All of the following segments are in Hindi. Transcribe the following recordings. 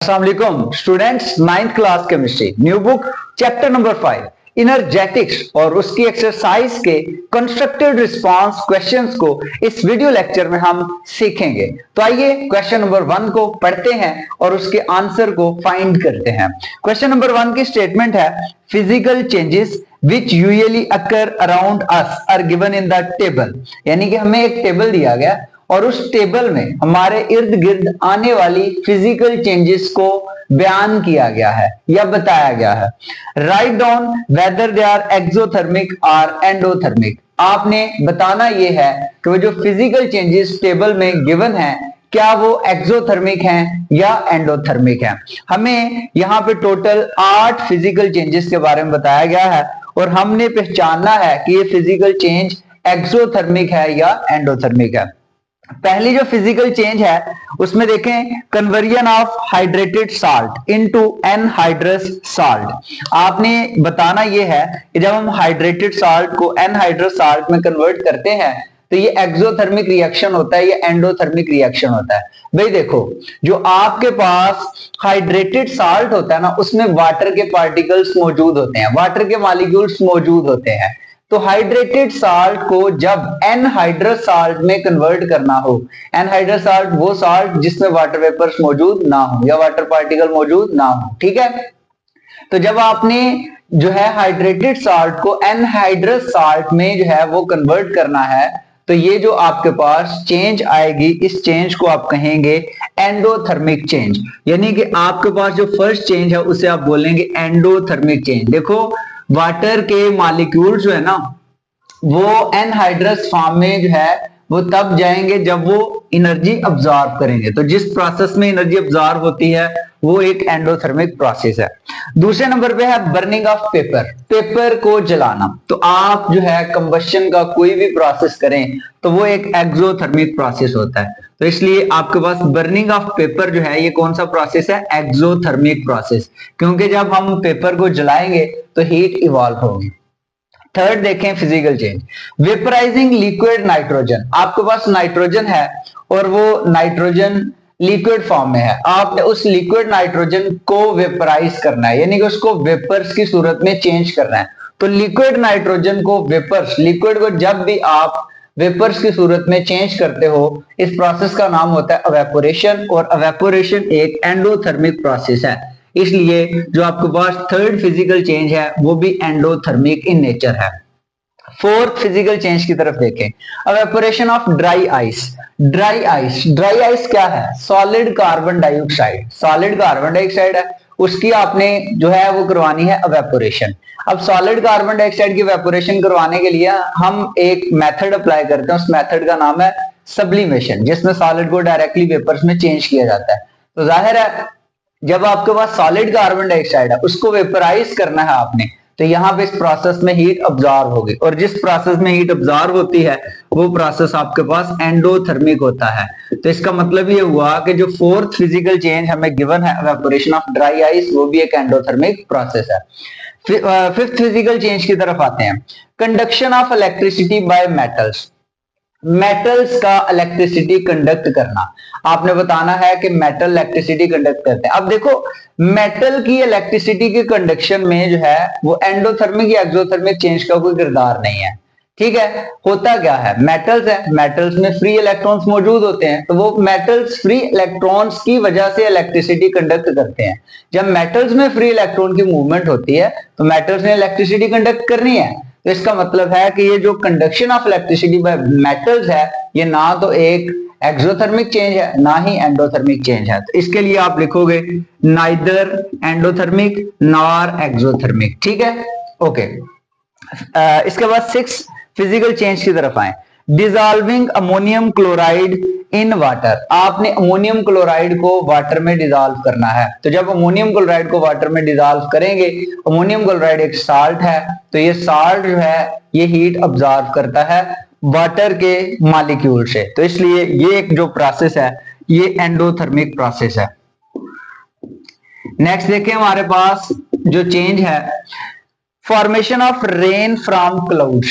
अस्सलाम वालेकुम students, 9th class chemistry new book chapter number 5 इनर्जेटिक्स और उसकी एक्सरसाइज के कंस्ट्रक्टेड रिस्पांस क्वेश्चंस को इस वीडियो लेक्चर में हम सीखेंगे। तो आइए क्वेश्चन नंबर 1 को पढ़ते हैं और उसके आंसर को फाइंड करते हैं। क्वेश्चन नंबर 1 की स्टेटमेंट है physical changes which usually occur around us are given in the table। यानी कि हमें एक टेबल दिया गया और उस टेबल में हमारे इर्द गिर्द आने वाली फिजिकल चेंजेस को बयान किया गया है या बताया गया है। Write down whether they are exothermic और एंडोथर्मिक। आपने बताना यह है कि वो जो फिजिकल चेंजेस टेबल में गिवन है क्या वो एक्सोथर्मिक हैं या एंडोथर्मिक हैं। हमें यहाँ पे टोटल 8 फिजिकल चेंजेस के बारे में बताया गया है और हमने पहचानना है कि ये फिजिकल चेंज एक्सोथर्मिक है या एंडोथर्मिक है। पहली जो फिजिकल चेंज है उसमें देखें conversion of hydrated salt into anhydrous salt. आपने बताना यह है कि जब हम हाइड्रेटेड साल्ट को एनहाइड्रस साल्ट में कन्वर्ट करते हैं तो ये एक्सोथर्मिक रिएक्शन होता है या एंडोथर्मिक रिएक्शन होता है। भाई देखो, जो आपके पास हाइड्रेटेड साल्ट होता है ना उसमें वाटर के पार्टिकल्स मौजूद होते हैं, वाटर के मॉलिक्यूल्स मौजूद होते हैं। तो हाइड्रेटेड साल्ट को जब एनहाइड्रस साल्ट में कन्वर्ट करना हो, एनहाइड्रस साल्ट वो साल्ट जिसमें वाटर वेपर्स मौजूद ना हो या वाटर पार्टिकल मौजूद ना हो, ठीक है। तो जब आपने जो है हाइड्रेटेड साल्ट को एनहाइड्रस साल्ट में जो है वो कन्वर्ट करना है तो ये जो आपके पास चेंज आएगी इस चेंज को आप कहेंगे एंडोथर्मिक चेंज। यानी कि आपके पास जो फर्स्ट चेंज है उसे आप बोलेंगे एंडोथर्मिक चेंज। देखो वाटर के मॉलिक्यूल जो है ना वो एनहाइड्रस फॉर्म में जो है वो तब जाएंगे जब वो एनर्जी अब्सॉर्ब करेंगे। तो जिस प्रोसेस में एनर्जी अब्सॉर्ब होती है वो एक एंडोथर्मिक प्रोसेस है। दूसरे नंबर पे है बर्निंग ऑफ पेपर, पेपर को जलाना। तो आप जो है कंबशन का कोई भी प्रोसेस करें तो वो एक एक्सोथर्मिक प्रोसेस होता है। तो इसलिए आपके पास बर्निंग ऑफ पेपर जो है ये कौन सा प्रोसेस है, एक्सोथर्मिक प्रोसेस, क्योंकि जब हम पेपर को जलाएंगे तो हीट इवॉल्व होगी। थर्ड देखें फिजिकल चेंज वेपराइजिंग लिक्विड नाइट्रोजन। आपके पास नाइट्रोजन है और वो नाइट्रोजन लिक्विड फॉर्म में है, आपने उस लिक्विड नाइट्रोजन को वेपराइज करना है यानी कि उसको वेपर्स की सूरत में चेंज करना है। तो लिक्विड नाइट्रोजन को वेपर्स, लिक्विड को जब भी आप वेपर्स की सूरत में चेंज करते हो इस प्रोसेस का नाम होता है एवेपोरेशन और एवेपोरेशन एक एंडोथर्मिक प्रोसेस है। इसलिए जो आपके पास थर्ड फिजिकल चेंज है वो भी एंडोथर्मिक इन नेचर है। फोर्थ फिजिकल चेंज की तरफ देखें evaporation of dry ice. Dry ice, dry ice क्या है, solid carbon dioxide, solid carbon dioxide है उसकी आपने जो है वो करवानी है एवेपोरेशन। अब सॉलिड कार्बन डाइऑक्साइड की एवेपोरेशन करवाने के लिए हम एक मेथड अप्लाई करते हैं, उस मेथड का नाम है सब्लिमेशन, जिसमें सॉलिड को डायरेक्टली वेपर्स में चेंज किया जाता है। तो जाहिर है जब आपके पास सॉलिड कार्बन डाइऑक्साइड है उसको वेपराइज करना है आपने, तो यहां पे इस प्रोसेस में हीट अब्सॉर्ब होगी और जिस प्रोसेस में हीट अब्सॉर्ब होती है वो प्रोसेस आपके पास एंडोथर्मिक होता है। तो इसका मतलब ये हुआ कि जो फोर्थ फिजिकल चेंज हमें गिवन है एवेपोरेशन ऑफ ड्राई आइस वो भी एक एंडोथर्मिक प्रोसेस है। फिफ्थ फिजिकल चेंज की तरफ आते हैं conduction of electricity bye metals. Metals का इलेक्ट्रिसिटी कंडक्ट करना, आपने बताना है कि मेटल इलेक्ट्रिसिटी कंडक्ट करते हैं। अब देखो मेटल की इलेक्ट्रिसिटी के कंडक्शन में जो है वो एंडोथर्मिक या एक्सोथर्मिक चेंज का कोई किरदार नहीं है, ठीक है। होता क्या है, मेटल्स है, मेटल्स में फ्री इलेक्ट्रॉन्स मौजूद होते हैं तो वो मेटल्स फ्री इलेक्ट्रॉन्स की वजह से इलेक्ट्रिसिटी कंडक्ट करते हैं। जब मेटल्स में फ्री इलेक्ट्रॉन की मूवमेंट होती है तो मेटल्स ने इलेक्ट्रिसिटी कंडक्ट करनी है। तो इसका मतलब है कि ये जो conduction of electricity bye metals है ये ना तो एक एक्सोथर्मिक चेंज है ना ही एंडोथर्मिक चेंज है। तो इसके लिए आप लिखोगे नाइदर एंडोथर्मिक नॉर एक्सोथर्मिक, ठीक है, ओके। इसके बाद 6 फिजिकल चेंज की तरफ आए dissolving ammonium chloride in water. आपने अमोनियम क्लोराइड को वाटर में डिजॉल्व करना है। तो जब अमोनियम क्लोराइड को वाटर में डिजॉल्व करेंगे, अमोनियम क्लोराइड एक साल्ट है तो ये साल्ट जो है ये हीट अब्सॉर्ब करता है वाटर के मॉलिक्यूल से। तो इसलिए ये एक जो प्रोसेस है ये एंडोथर्मिक प्रोसेस है। नेक्स्ट देखें हमारे पास जो चेंज है formation of rain from clouds,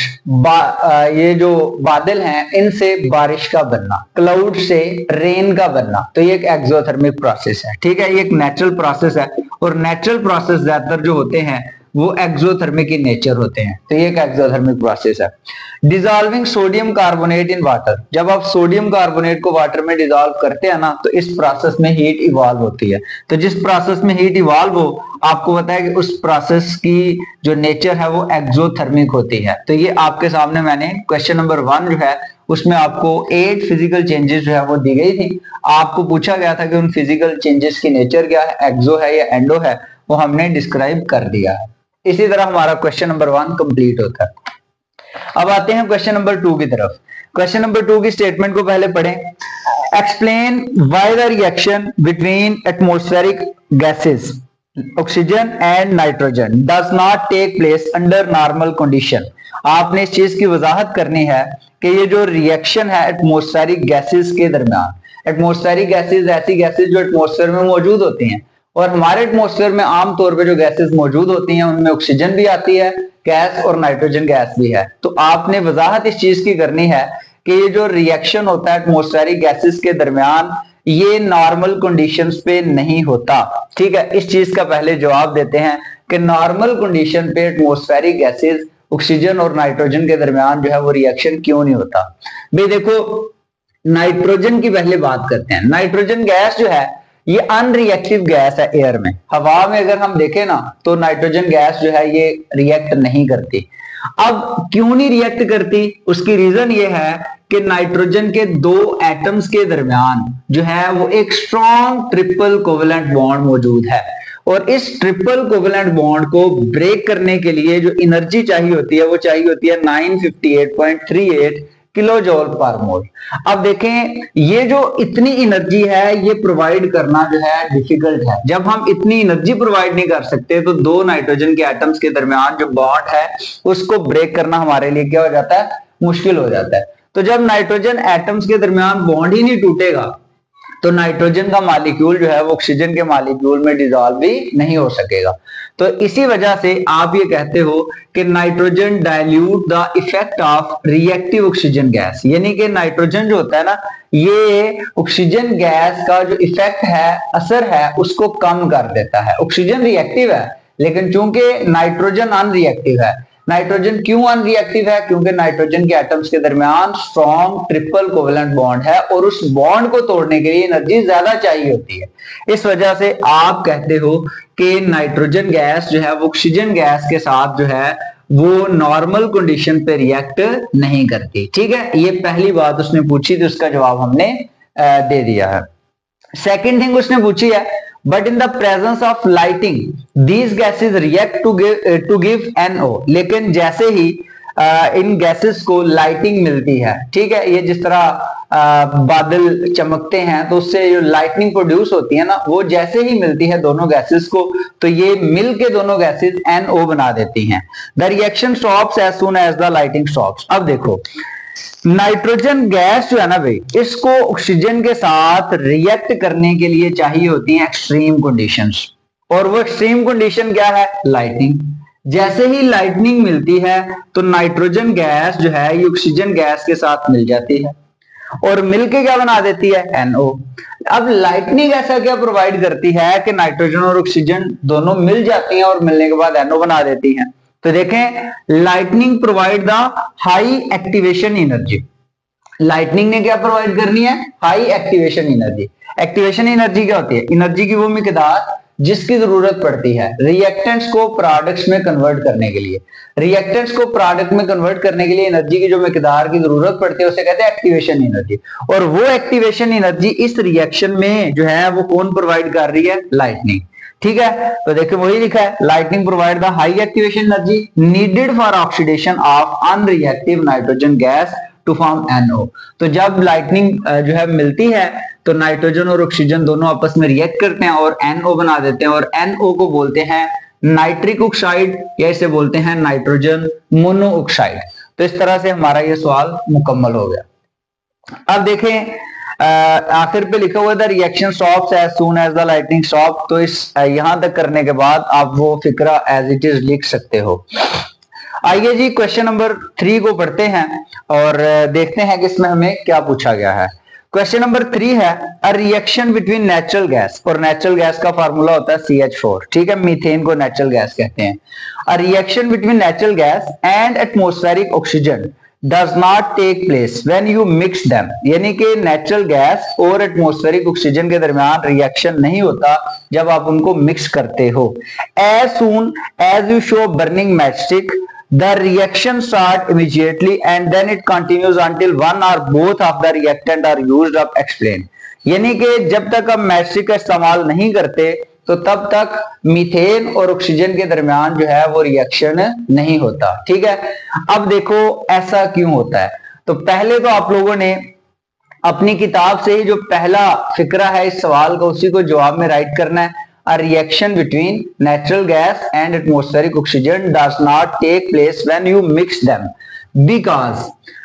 ये जो बादल हैं इनसे बारिश का बनना, क्लाउड से रेन का बनना, तो ये एक एक्सोथर्मिक प्रोसेस है। ठीक है, ये एक नेचुरल प्रोसेस है और नेचुरल प्रोसेस ज्यादातर जो होते हैं वो एक्सोथर्मिक in नेचर होते हैं, तो ये एक एक्सोथर्मिक प्रोसेस है। Dissolving sodium carbonate in water, जब आप सोडियम कार्बोनेट को वाटर में डिजॉल्व करते हैं ना तो इस प्रोसेस में हीट इवॉल्व होती है। तो जिस प्रोसेस में हीट इवॉल्व हो, आपको पता है कि उस प्रोसेस की जो नेचर है वो एक्सोथर्मिक होती है। तो ये आपके सामने मैंने क्वेश्चन नंबर 1 जो है उसमें आपको 8 फिजिकल चेंजेस जो है वो दी गई थी। आपको पूछा गया था कि उन फिजिकल चेंजेस की नेचर क्या है, एक्सो है या एंडो है, वो हमने डिस्क्राइब कर दिया है। इसी तरह हमारा क्वेश्चन नंबर 1 कंप्लीट होता है। अब आते हैं क्वेश्चन नंबर 2 की तरफ। क्वेश्चन नंबर 2 की स्टेटमेंट को पहले पढ़ें। Explain why the reaction between atmospheric gases oxygen and nitrogen does not take place under normal condition. आपने इस चीज की वजाहत करनी है कि ये जो रिएक्शन है एटमॉस्फेरिक गैसेस के दरमियान, एटमॉस्फेरिक गैसेस ऐसी गैसेस जो एटमॉस्फेयर में मौजूद होती हैं, और हमारे एटमॉस्फेयर में आमतौर पे जो गैसेस मौजूद होती हैं उनमें ऑक्सीजन भी आती है गैस और नाइट्रोजन गैस भी है। तो आपने वजाहत इस चीज की करनी है कि ये जो रिएक्शन होता है एटमॉस्फेरिक गैसेस के दरमियान ये नॉर्मल कंडीशंस पे नहीं होता। ठीक है, इस चीज का पहले जवाब देते हैं कि नॉर्मल कंडीशन पे एटमॉस्फेरिक गैसेस ऑक्सीजन और नाइट्रोजन के दरमियान जो है वो रिएक्शन क्यों नहीं होता। भाई देखो, नाइट्रोजन की पहले बात करते हैं। नाइट्रोजन गैस जो है ये अनरिएक्टिव गैस है एयर में। हवा में अगर हम देखें ना तो नाइट्रोजन गैस जो है ये रिएक्ट नहीं करती। अब क्यों नहीं रिएक्ट करती, उसकी रीजन ये है कि नाइट्रोजन के 2 एटम्स के दरमियान जो है वो एक स्ट्रॉन्ग ट्रिपल कोवेलेंट बॉन्ड मौजूद है, और इस ट्रिपल कोवेलेंट बॉन्ड को ब्रेक करने के लिए जो एनर्जी चाहिए होती है वो चाहिए होती है 958.38 किलो जॉल पर मोल। अब देखें, ये जो इतनी एनर्जी है ये प्रोवाइड करना जो है डिफिकल्ट है। जब हम इतनी एनर्जी प्रोवाइड नहीं कर सकते तो 2 नाइट्रोजन के एटम्स के दरमियान जो बॉन्ड है उसको ब्रेक करना हमारे लिए क्या हो जाता है, मुश्किल हो जाता है। तो जब नाइट्रोजन एटम्स के दरमियान बॉन्ड ही नहीं टूटेगा तो नाइट्रोजन का मॉलिक्यूल जो है वो ऑक्सीजन के मॉलिक्यूल में डिसॉल्व भी नहीं हो सकेगा। तो इसी वजह से आप ये कहते हो कि nitrogen dilute the effect of reactive oxygen gas, यानी कि नाइट्रोजन जो होता है ना ये ऑक्सीजन गैस का जो इफेक्ट है, असर है, उसको कम कर देता है। ऑक्सीजन रिएक्टिव है लेकिन चूंकि नाइट्रोजन अनरिएक्टिव है। नाइट्रोजन क्यों अनरिएक्टिव है, क्योंकि नाइट्रोजन के एटम्स के दरमियान स्ट्रॉन्ग ट्रिपल कोवेलेंट बॉन्ड है और उस बॉन्ड को तोड़ने के लिए एनर्जी ज्यादा चाहिए होती है। इस वजह से आप कहते हो कि नाइट्रोजन गैस जो है वो ऑक्सीजन गैस के साथ जो है वो नॉर्मल कंडीशन पे रिएक्ट नहीं करती। ठीक है, ये पहली बात उसने पूछी थी, उसका जवाब हमने दे दिया है। सेकेंड थिंग उसने पूछी है, but in the presence of lighting these gases react to give NO। लेकिन जैसे ही इन गैसेस को लाइटिंग मिलती है, ठीक है, ये जिस तरह बादल चमकते हैं तो उससे जो लाइटनिंग प्रोड्यूस होती है ना वो जैसे ही मिलती है दोनों गैसेस को तो ये मिल के दोनों गैसेस NO बना देती हैं। The reaction stops as soon as the lighting stops. अब देखो, नाइट्रोजन गैस जो है ना भाई, इसको ऑक्सीजन के साथ रिएक्ट करने के लिए चाहिए होती है एक्सट्रीम कंडीशंस, और वो एक्सट्रीम कंडीशन क्या है, लाइटनिंग। जैसे ही लाइटनिंग मिलती है तो नाइट्रोजन गैस जो है ये ऑक्सीजन गैस के साथ मिल जाती है और मिलके क्या बना देती है, NO। अब लाइटनिंग ऐसा क्या प्रोवाइड करती है कि नाइट्रोजन और ऑक्सीजन दोनों मिल जाती हैं और मिलने के बाद NO बना देती हैं। तो देखें, lightning provide the high activation energy. Lightning ने क्या प्रोवाइड करनी है, high activation energy. Activation energy क्या होती है, एनर्जी की वो मिकदार जिसकी जरूरत पड़ती है रिएक्टेंट्स को प्रोडक्ट्स में कन्वर्ट करने के लिए। रिएक्टेंट्स को प्रोडक्ट में कन्वर्ट करने के लिए एनर्जी की जो मिकदार की जरूरत पड़ती है उसे कहते हैं एक्टिवेशन एनर्जी। और वो एक्टिवेशन एनर्जी इस रिएक्शन में जो है वो कौन प्रोवाइड कर रही है, लाइटनिंग। ठीक है, तो देखिए वही लिखा है, lightning provide the high activation energy needed for oxidation of unreactive nitrogen gas to form NO। तो जब लाइटनिंग जो है मिलती है तो नाइट्रोजन और ऑक्सीजन दोनों आपस में रिएक्ट करते हैं और NO बना देते हैं, और NO को बोलते हैं नाइट्रिक ऑक्साइड या इसे बोलते हैं नाइट्रोजन मोनोऑक्साइड। तो इस तरह से हमारा ये सवाल मुकम्मल हो गया। अब देखें, आखिर पे लिखा हुआ था reaction stops as soon as the lightning stop. तो इस यहां तक करने के बाद आप वो फिक्रा एज इट इज लिख सकते हो। आइए जी क्वेश्चन नंबर 3 को पढ़ते हैं और देखते हैं कि इसमें हमें क्या पूछा गया है। क्वेश्चन नंबर 3 है अ रिएक्शन बिटवीन नेचुरल गैस, और नेचुरल गैस का फार्मूला होता है CH4, ठीक है, मीथेन को नेचुरल गैस कहते हैं। A reaction between natural gas and atmospheric oxygen does not take place when you mix them, यानी कि नेचुरल गैस और एटमॉस्फेरिक ऑक्सीजन के दरमियान रिएक्शन नहीं होता जब आप उनको मिक्स करते हो। As soon as you show burning matchstick the reaction start immediately and then it continues until one or both of the reactant are used up explain, यानी कि जब तक हम मैचस्टिक का इस्तेमाल नहीं करते तो तब तक मीथेन और ऑक्सीजन के दरमियान जो है वो रिएक्शन नहीं होता, ठीक है। अब देखो ऐसा क्यों होता है। तो पहले तो आप लोगों ने अपनी किताब से ही जो पहला फिक्रा है इस सवाल का उसी को जवाब में राइट करना है। A reaction between natural gas and atmospheric oxygen does not take place when you mix them because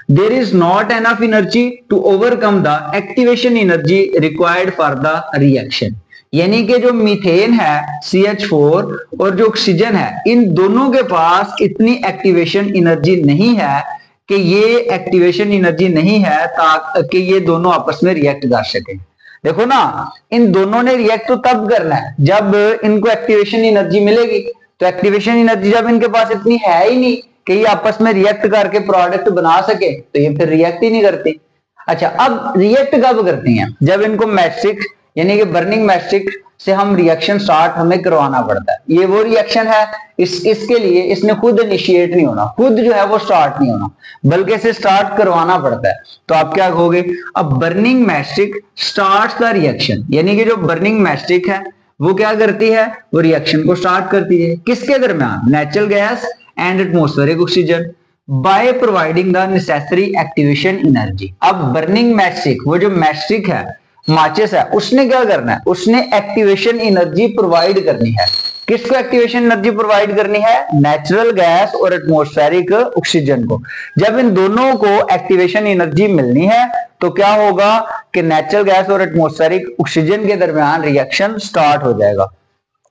there is not enough energy to overcome the activation energy required for the reaction, यानी कि जो मीथेन है CH4 और जो ऑक्सीजन है इन दोनों के पास इतनी एक्टिवेशन एनर्जी नहीं है कि ये एक्टिवेशन एनर्जी नहीं है ताकि ये दोनों आपस में रिएक्ट कर सकें। देखो ना, इन दोनों ने रिएक्ट तो तब करना है जब इनको एक्टिवेशन एनर्जी मिलेगी। तो एक्टिवेशन एनर्जी जब इनके पास इतनी है ही नहीं कि ये आपस में रिएक्ट करके प्रोडक्ट बना सके तो ये फिर रिएक्ट ही नहीं करती। अच्छा, अब रिएक्ट कब करती हैं? जब इनको मैचस्टिक यानी कि बर्निंग मैचस्टिक से हम रिएक्शन स्टार्ट हमें करवाना पड़ता है। ये वो रिएक्शन है इसके लिए इसने खुद इनिशिएट नहीं होना, खुद जो है वो स्टार्ट नहीं होना, बल्कि इसे स्टार्ट करवाना पड़ता है। तो आप क्या कहोगे, अब burning matchstick start the reaction, यानी कि जो बर्निंग मैचस्टिक है वो क्या करती है, वो रिएक्शन को स्टार्ट करती है। किसके दरमियान? Natural gas and atmospheric oxygen by providing the necessary activation energy. अब बर्निंग मैचस्टिक, वो जो मैचस्टिक है माचिस है, उसने क्या करना है, उसने एक्टिवेशन एनर्जी प्रोवाइड करनी है। किसको एक्टिवेशन एनर्जी प्रोवाइड करनी है? नेचुरल गैस और एटमॉस्फेरिक ऑक्सीजन को। जब इन दोनों को एक्टिवेशन एनर्जी मिलनी है तो क्या होगा कि नेचुरल गैस और एटमॉस्फेरिक ऑक्सीजन के दरमियान रिएक्शन स्टार्ट हो जाएगा,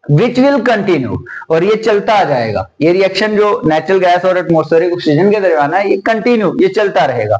विच विल कंटिन्यू, और ये चलता जाएगा। ये रिएक्शन जो नेचुरल गैस और एटमॉस्फेरिक ऑक्सीजन के दरमियान है ये कंटिन्यू, ये चलता रहेगा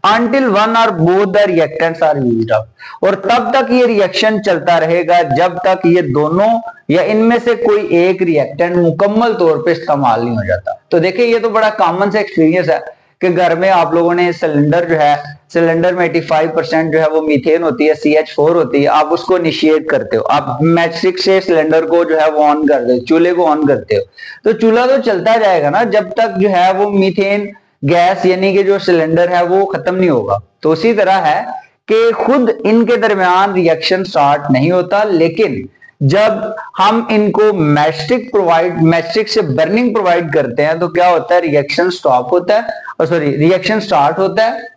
until one or both the reactants are used up, और तब तक ये रिएक्शन चलता रहेगा जब तक ये दोनों या इनमें से कोई एक रिएक्टेंट मुकम्मल तौर पे इस्तेमाल नहीं हो जाता। तो देखिए ये तो बड़ा कॉमन सा एक्सपीरियंस है कि घर में आप लोगों ने सिलेंडर जो है, सिलेंडर में 85% जो है वो मीथेन होती है, CH4 होती है, आप उसको इनिशिएट करते हो, आप मैचस्टिक से सिलेंडर को जो है वो ऑन कर दो, चूल्हे को ऑन करते हो, तो चूल्हा तो चलता जाएगा ना जब तक जो है वो मीथेन गैस यानी कि जो सिलेंडर है वो खत्म नहीं होगा। तो उसी तरह है कि खुद इनके दरमियान रिएक्शन स्टार्ट नहीं होता, लेकिन जब हम इनको मैचस्टिक से बर्निंग प्रोवाइड करते हैं तो क्या होता है, रिएक्शन स्टॉप होता है, और सॉरी रिएक्शन स्टार्ट होता है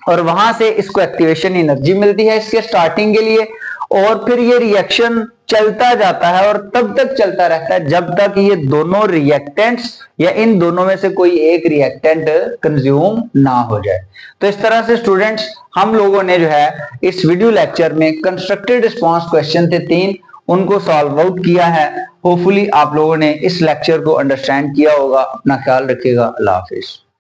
और वहां से इसको एक्टिवेशन एनर्जी मिलती है इसके स्टार्टिंग के लिए, और फिर ये रिएक्शन चलता जाता है और तब तक चलता रहता है जब तक ये दोनों रिएक्टेंट्स या इन दोनों में से कोई एक रिएक्टेंट कंज्यूम ना हो जाए। तो इस तरह से स्टूडेंट्स हम लोगों ने जो है इस वीडियो लेक्चर में कंस्ट्रक्टेड रिस्पांस क्वेश्चन थे 3, उनको सॉल्व आउट किया है। होपफुली आप लोगों ने इस लेक्चर को अंडरस्टैंड किया होगा। अपना ख्याल रखिएगा। अल्लाह हाफिज।